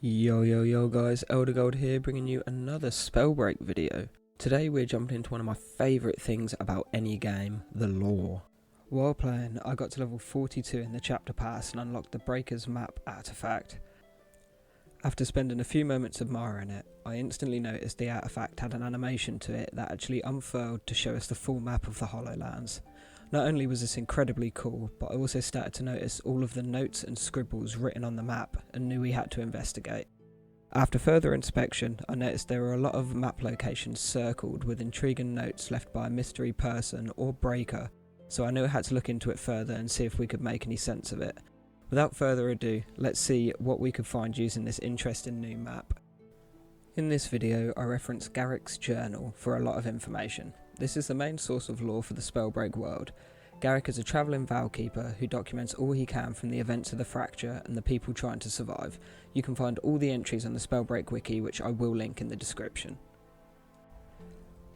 Yo guys, Eldegold here, bringing you another Spellbreak video. Today we're jumping into one of my favourite things about any game, the lore. While playing, I got to level 42 in the chapter pass and unlocked the Breaker's map artifact. After spending a few moments admiring it, I instantly noticed the artifact had an animation to it that actually unfurled to show us the full map of the Hollowlands. Not only was this incredibly cool, but I also started to notice all of the notes and scribbles written on the map and knew we had to investigate. After further inspection, I noticed there were a lot of map locations circled with intriguing notes left by a mystery person or breaker, so I knew I had to look into it further and see if we could make any sense of it. Without further ado, let's see what we could find using this interesting new map. In this video, I reference Garrick's journal for a lot of information. This is the main source of lore for the Spellbreak world. Garrick is a travelling Valkeeper who documents all he can from the events of the Fracture and the people trying to survive. You can find all the entries on the Spellbreak wiki, which I will link in the description.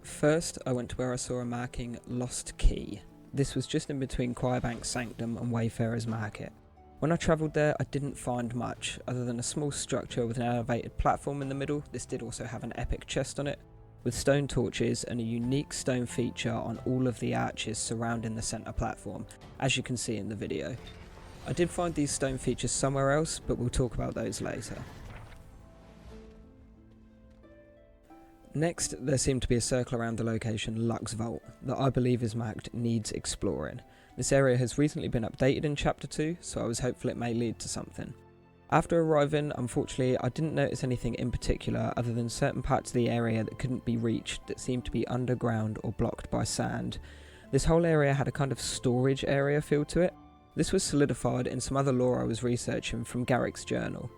First, I went to where I saw a marking Lost Key. This was just in between Quirebank's Sanctum and Wayfarer's Market. When I travelled there, I didn't find much, other than a small structure with an elevated platform in the middle. This did also have an epic chest on it, with stone torches and a unique stone feature on all of the arches surrounding the centre platform, as you can see in the video. I did find these stone features somewhere else, but we'll talk about those later. Next, there seemed to be a circle around the location Lux Vault, that I believe is marked Needs Exploring. This area has recently been updated in Chapter 2, so I was hopeful it may lead to something. After arriving, unfortunately, I didn't notice anything in particular other than certain parts of the area that couldn't be reached that seemed to be underground or blocked by sand. This whole area had a kind of storage area feel to it. This was solidified in some other lore I was researching from Garrick's journal.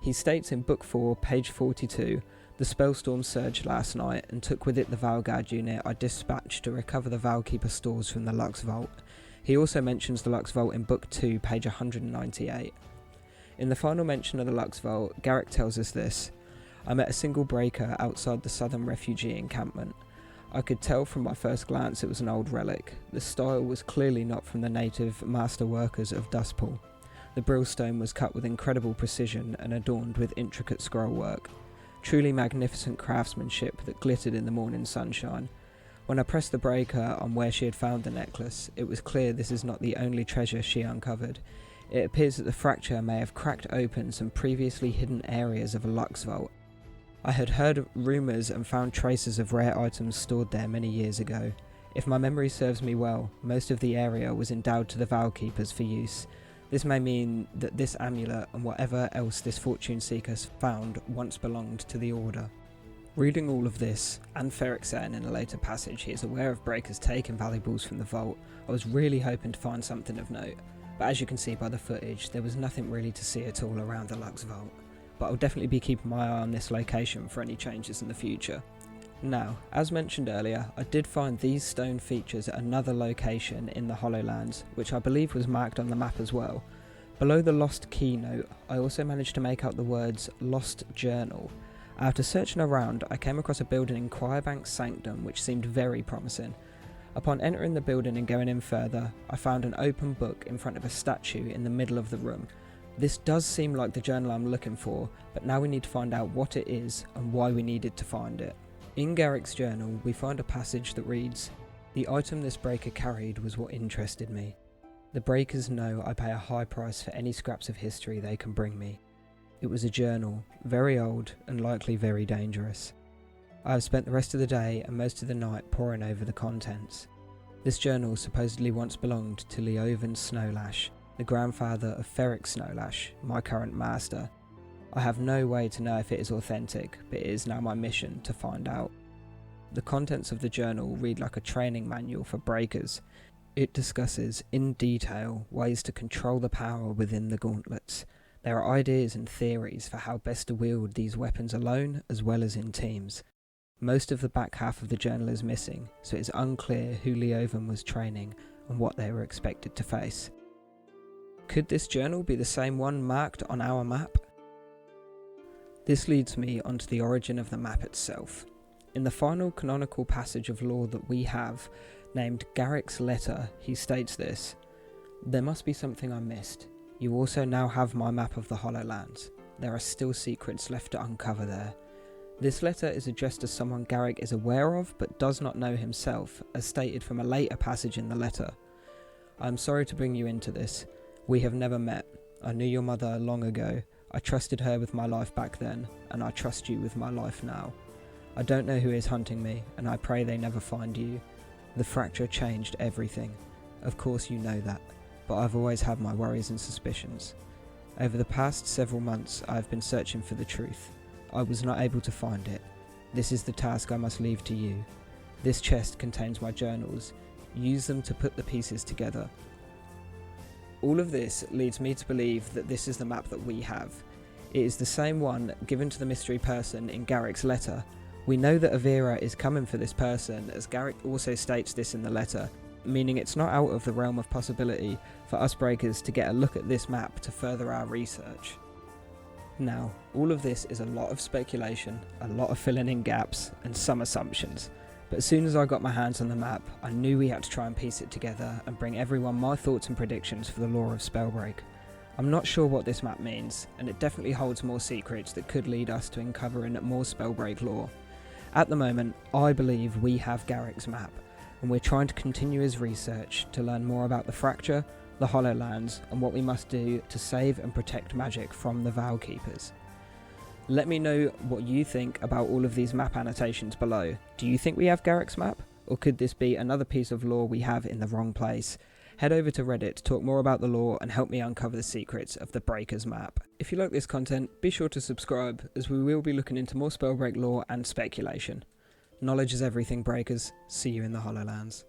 He states in Book 4, page 42, "The spellstorm surged last night and took with it the Valguard unit I dispatched to recover the Valkeeper stores from the Lux Vault." He also mentions the Lux Vault in Book 2, page 198. In the final mention of the Lux Vault, Garrick tells us this: "I met a single breaker outside the southern refugee encampment. I could tell from my first glance it was an old relic. The style was clearly not from the native master workers of Dustpool. The brillstone was cut with incredible precision and adorned with intricate scroll work. Truly magnificent craftsmanship that glittered in the morning sunshine. When I pressed the breaker on where she had found the necklace, it was clear this is not the only treasure she uncovered. It appears that the Fracture may have cracked open some previously hidden areas of a Lux Vault. I had heard rumours and found traces of rare items stored there many years ago. If my memory serves me well, most of the area was endowed to the Valkeepers for use. This may mean that this amulet and whatever else this fortune seeker found once belonged to the Order." Reading all of this, and Ferric saying in a later passage he is aware of breakers taking valuables from the vault, I was really hoping to find something of note, but as you can see by the footage, there was nothing really to see at all around the Lux Vault. But I'll definitely be keeping my eye on this location for any changes in the future. Now, as mentioned earlier, I did find these stone features at another location in the Hollowlands, which I believe was marked on the map as well. Below the Lost Key note, I also managed to make out the words Lost Journal. After searching around, I came across a building in Quirebank's Sanctum which seemed very promising. Upon entering the building and going in further, I found an open book in front of a statue in the middle of the room. This does seem like the journal I'm looking for, but now we need to find out what it is and why we needed to find it. In Garrick's journal, we find a passage that reads, "The item this breaker carried was what interested me. The breakers know I pay a high price for any scraps of history they can bring me. It was a journal, very old and likely very dangerous. I have spent the rest of the day and most of the night poring over the contents. This journal supposedly once belonged to Leovan Snowlash, the grandfather of Ferric Snowlash, my current master. I have no way to know if it is authentic, but it is now my mission to find out." The contents of the journal read like a training manual for breakers. It discusses in detail ways to control the power within the gauntlets. There are ideas and theories for how best to wield these weapons alone as well as in teams. Most of the back half of the journal is missing, so it is unclear who Leovan was training and what they were expected to face. Could this journal be the same one marked on our map? This leads me onto the origin of the map itself. In the final canonical passage of lore that we have, named Garrick's Letter, he states this: "There must be something I missed. You also now have my map of the Hollowlands. there are still secrets left to uncover there. This letter is addressed to someone Garrick is aware of but does not know himself, as stated from a later passage in the letter. I am sorry to bring you into this. We have never met. I knew your mother long ago. I trusted her with my life back then, and I trust you with my life now. I don't know who is hunting me, and I pray they never find you. The fracture changed everything. Of course you know that, but I've always had my worries and suspicions. Over the past several months I have been searching for the truth. I was not able to find it. This is the task I must leave to you. This chest contains my journals. Use them to put the pieces together. All of this leads me to believe that this is the map that we have. It is the same one given to the mystery person in Garrick's letter. We know that Avira is coming for this person, as Garrick also states this in the letter, meaning it's not out of the realm of possibility for us breakers to get a look at this map to further our research. Now, all of this is a lot of speculation, a lot of filling in gaps, and some assumptions. But as soon as I got my hands on the map, I knew we had to try and piece it together and bring everyone my thoughts and predictions for the lore of Spellbreak. I'm not sure what this map means, and it definitely holds more secrets that could lead us to uncovering more Spellbreak lore. At the moment, I believe we have Garrick's map, and we're trying to continue his research to learn more about the fracture, the Hollowlands, and what we must do to save and protect magic from the Vow Keepers. Let me know what you think about all of these map annotations below. Do you think we have Garrick's map? Or could this be another piece of lore we have in the wrong place? Head over to Reddit to talk more about the lore and help me uncover the secrets of the Breakers map. If you like this content, be sure to subscribe, as we will be looking into more Spellbreak lore and speculation. Knowledge is everything, Breakers. See you in the Hollowlands.